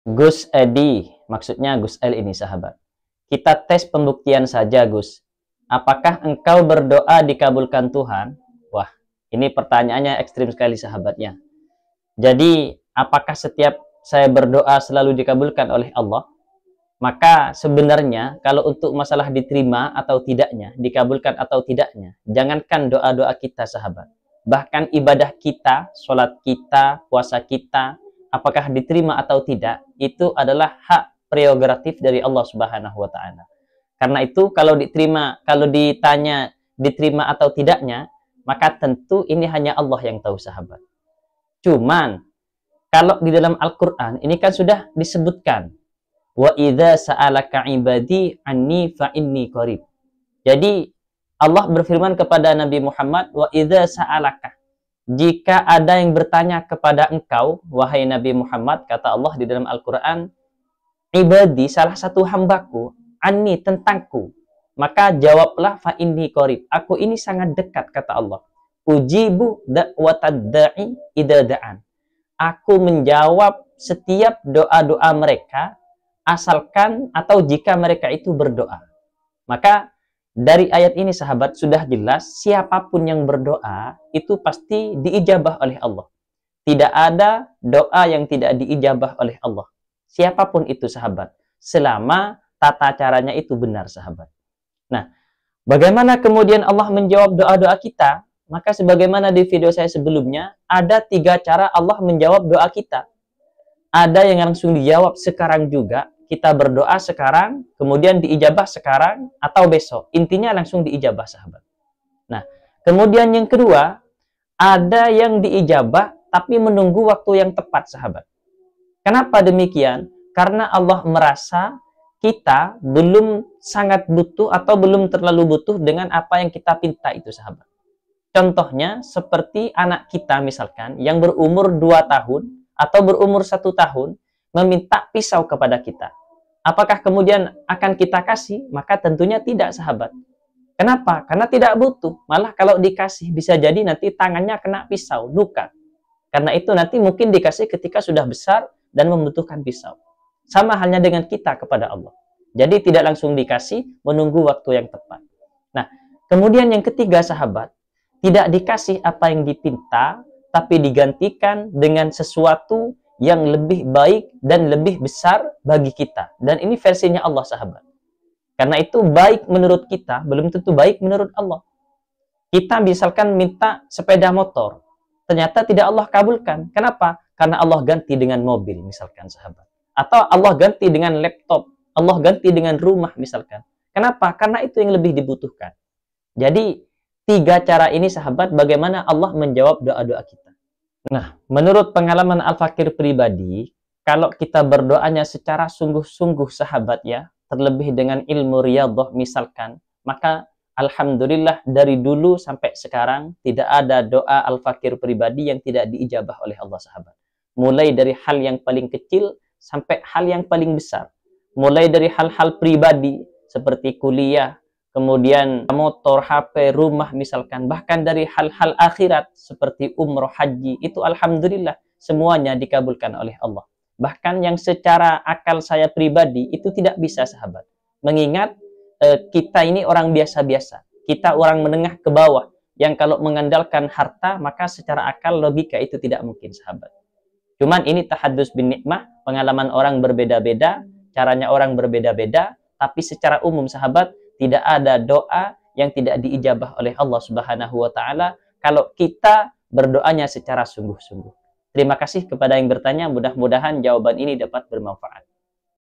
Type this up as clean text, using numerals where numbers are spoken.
Gus Edi, maksudnya Gus L ini sahabat. Kita tes pembuktian saja Gus. Apakah engkau berdoa dikabulkan Tuhan? Wah, ini pertanyaannya ekstrim sekali sahabatnya. Jadi, apakah setiap saya berdoa selalu dikabulkan oleh Allah? Maka sebenarnya kalau untuk masalah diterima atau tidaknya, dikabulkan atau tidaknya, jangankan doa-doa kita sahabat. Bahkan ibadah kita, sholat kita, puasa kita, apakah diterima atau tidak, itu adalah hak prerogatif dari Allah Subhanahu wa Ta'ala. Karena itu kalau diterima, kalau ditanya diterima atau tidaknya, maka tentu ini hanya Allah yang tahu sahabat. Cuman kalau di dalam Al-Qur'an ini kan sudah disebutkan wa idza sa'alaka ibadi anni fa inni qarib. Jadi Allah berfirman kepada Nabi Muhammad, wa idza sa'alaka, jika ada yang bertanya kepada engkau wahai Nabi Muhammad, kata Allah di dalam Al-Qur'an, ibadi, salah satu hambaku, anni, tentangku, maka jawablah fa inni qarib, aku ini sangat dekat, kata Allah. Ujibu da'watad da'i idza da'an, aku menjawab setiap doa-doa mereka asalkan atau jika mereka itu berdoa. Maka dari ayat ini sahabat sudah jelas siapapun yang berdoa itu pasti diijabah oleh Allah. Tidak ada doa yang tidak diijabah oleh Allah. Siapapun itu sahabat, selama tata caranya itu benar sahabat. Nah, bagaimana kemudian Allah menjawab doa-doa kita? Maka sebagaimana di video saya sebelumnya, ada 3 cara Allah menjawab doa kita. Ada yang langsung dijawab sekarang juga, kita berdoa sekarang, kemudian diijabah sekarang atau besok. Intinya langsung diijabah sahabat. Nah, kemudian yang kedua, ada yang diijabah tapi menunggu waktu yang tepat sahabat. Kenapa demikian? Karena Allah merasa kita belum sangat butuh atau belum terlalu butuh dengan apa yang kita pinta itu sahabat. Contohnya seperti anak kita misalkan yang berumur 2 tahun atau berumur 1 tahun meminta pisau kepada kita. Apakah kemudian akan kita kasih? Maka tentunya tidak sahabat. Kenapa? Karena tidak butuh. Malah kalau dikasih bisa jadi nanti tangannya kena pisau, luka. Karena itu nanti mungkin dikasih ketika sudah besar dan membutuhkan pisau. Sama halnya dengan kita kepada Allah. Jadi tidak langsung dikasih, menunggu waktu yang tepat. Nah, kemudian yang ketiga sahabat, tidak dikasih apa yang dipinta, tapi digantikan dengan sesuatu yang lebih baik dan lebih besar bagi kita. Dan ini versinya Allah sahabat. Karena itu baik menurut kita, belum tentu baik menurut Allah. Kita misalkan minta sepeda motor, ternyata tidak Allah kabulkan. Kenapa? Karena Allah ganti dengan mobil misalkan sahabat. Atau Allah ganti dengan laptop, Allah ganti dengan rumah misalkan. Kenapa? Karena itu yang lebih dibutuhkan. Jadi 3 cara ini sahabat bagaimana Allah menjawab doa-doa kita. Nah, menurut pengalaman Al-Fakir pribadi, kalau kita berdoanya secara sungguh-sungguh sahabat ya, terlebih dengan ilmu riyadhah misalkan, maka alhamdulillah dari dulu sampai sekarang tidak ada doa Al-Fakir pribadi yang tidak diijabah oleh Allah sahabat. Mulai dari hal yang paling kecil sampai hal yang paling besar. Mulai dari hal-hal pribadi seperti kuliah, kemudian motor, HP, rumah misalkan, bahkan dari hal-hal akhirat seperti umroh, haji, itu alhamdulillah semuanya dikabulkan oleh Allah. Bahkan yang secara akal saya pribadi itu tidak bisa sahabat. Mengingat kita ini orang biasa-biasa, kita orang menengah ke bawah, yang kalau mengandalkan harta maka secara akal logika itu tidak mungkin sahabat. Cuman ini tahadus bin nikmah, pengalaman orang berbeda-beda, caranya orang berbeda-beda, tapi secara umum sahabat tidak ada doa yang tidak diijabah oleh Allah Subhanahu wa Ta'ala kalau kita berdoanya secara sungguh-sungguh. Terima kasih kepada yang bertanya, mudah-mudahan jawaban ini dapat bermanfaat.